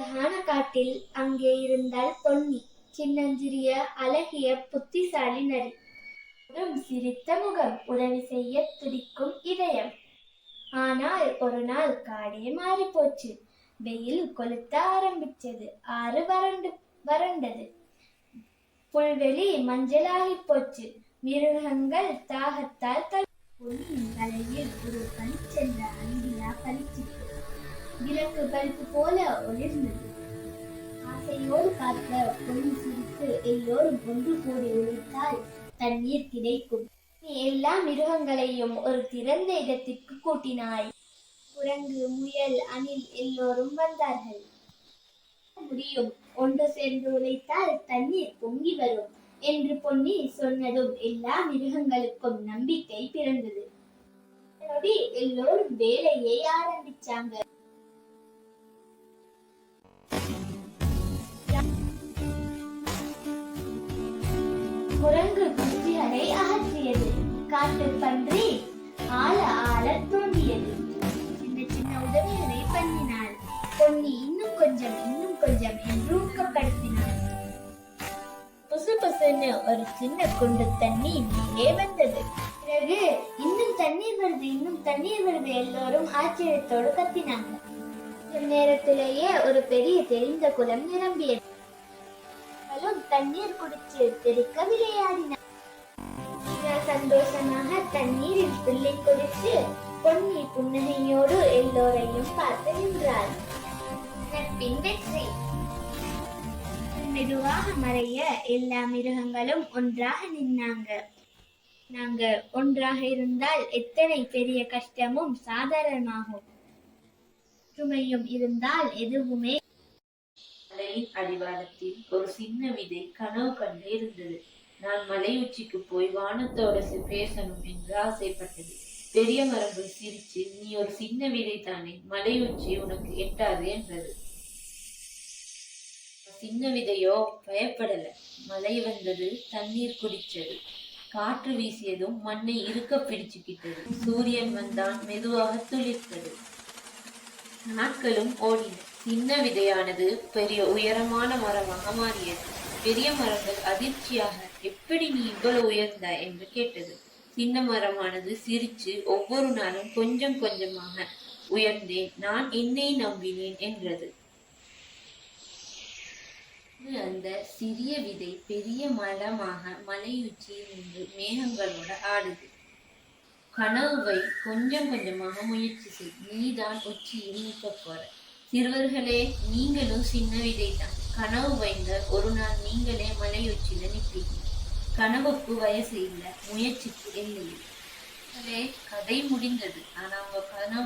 அழகான காட்டில் அங்கே இருந்தாள் பொன்னி. சின்னஞ்சிறிய அழகிய புத்திசாலி நரி. சிரித்த முகம், உதவி செய்ய துடிக்கும் இதயம். ஆனால் ஒரு நாள் காடே மாறி போச்சு. வெயில் கொளுத்த ஆரம்பிச்சது. ஆறு வறண்டது. புல்வெளி மஞ்சளாகி போச்சு. மிருகங்கள் தாகத்தால் பொன்னியின் தலையில் ஒரு பளிச்சென்ற அங்கியா பளிச்சிட்டு விளக்கு பல்பு போல ஒளிர்ந்தது. ஆசையோடு பார்க்க பொன்னி சிரித்து, எல்லோரும் ஒன்று கூடி உழைத்தால் தண்ணீர் கிடைக்கும். நீ எல்லா மிருகங்களையும் ஒரு திறந்த இடத்திற்கு கூட்டினாய். குரங்கு, முயல், அணில் எல்லோரும் வந்தார்கள். முடியும், ஒன்று சேர்ந்து உழைத்தால் தண்ணீர் பொங்கி வரும் என்று பொன்னி சொன்னதும் எல்லா மிருகங்களுக்கும் நம்பிக்கை பிறந்தது. எல்லோரும் வேலையை ஆரம்பிச்சாங்க. குரங்கு குச்சிகளை அகற்றியது. காட்டு பன்றி ஆழ ஆழ தோண்டியது. சின்ன சின்ன உதவிகளை பண்ணினாள். பொன்னி இன்னும் கொஞ்சம் என்று ஊக்கப்படுத்தினாள். புசு புசுன்னு ஒரு சின்ன குண்டு தண்ணி மேலே வந்தது. பிறகு இன்னும் தண்ணீர் வருது எல்லோரும் ஆச்சரியத்தோடு கத்தினாங்க. நேரத்திலேயே ஒரு பெரிய தெரிந்த குளம் நிரம்பியது. தண்ணீர் குடிச்சு தெறிக்க விளையாடினார். சந்தோஷமாக தண்ணீரில் துள்ளி குடிச்சு பொன்னி புன்னகையோடு எல்லோரையும் பார்த்து நின்றாள். நட்பின் வெற்றி. மெதுவாக மறைய எல்லா மிருகங்களும் ஒன்றாக நின்னாங்க. நாங்க ஒன்றாக இருந்தால் எத்தனை பெரிய கஷ்டமும் சாதாரணமாகும். சுமையும் இருந்தால் எதுவுமே. மலையின் அடிவாரத்தில் ஒரு சின்ன விதை கனவு கண்டு இருந்தது. நான் மலை உச்சிக்கு போய் வானத்தோட பேசணும் என்று ஆசைப்பட்டது. பெரிய மரங்கள் சிரிச்சு, நீ ஒரு சின்ன விதை தானே, மலை உச்சி உனக்கு எட்டாது என்றது. சின்ன விதையோ பயப்படல. மழை வந்தது, தண்ணீர் குடிச்சது. காற்று வீசியதும் மண்ணை இருக்க பிடிச்சுக்கிட்டது. சூரியன் வந்தான், மெதுவாக துளிர்த்தது. நாட்களும் ஓடின. சின்ன விதையானது பெரிய உயரமான மரமாக மாறியது. பெரிய மரங்கள் அதிர்ச்சியாக, எப்படி நீ இவ்வளவு உயர்ந்த என்று கேட்டது. சின்ன மரமானது சிரிச்சு, ஒவ்வொரு நாளும் கொஞ்சம் கொஞ்சமாக உயர்ந்தேன், நான் என்னை நம்பினேன் என்றது. அந்த சிறிய விதை பெரிய மரமாக மலையுச்சியில் நின்று மேகங்களோட ஆடுது. கனவை கொஞ்சம் கொஞ்சமாக முயற்சி செய், நீதான் உச்சியில் நிற்க போற. சிறுவர்களே, நீங்களும் சின்ன விதை தான். கனவு வைங்க, ஒரு நாள் நீங்களே மலையுச்சியில நிற்பீங்க. கனவுக்கு வயசு இல்லை, முயற்சிக்கு இல்லை. கதை முடிந்தது. ஆனா உங்க கனவு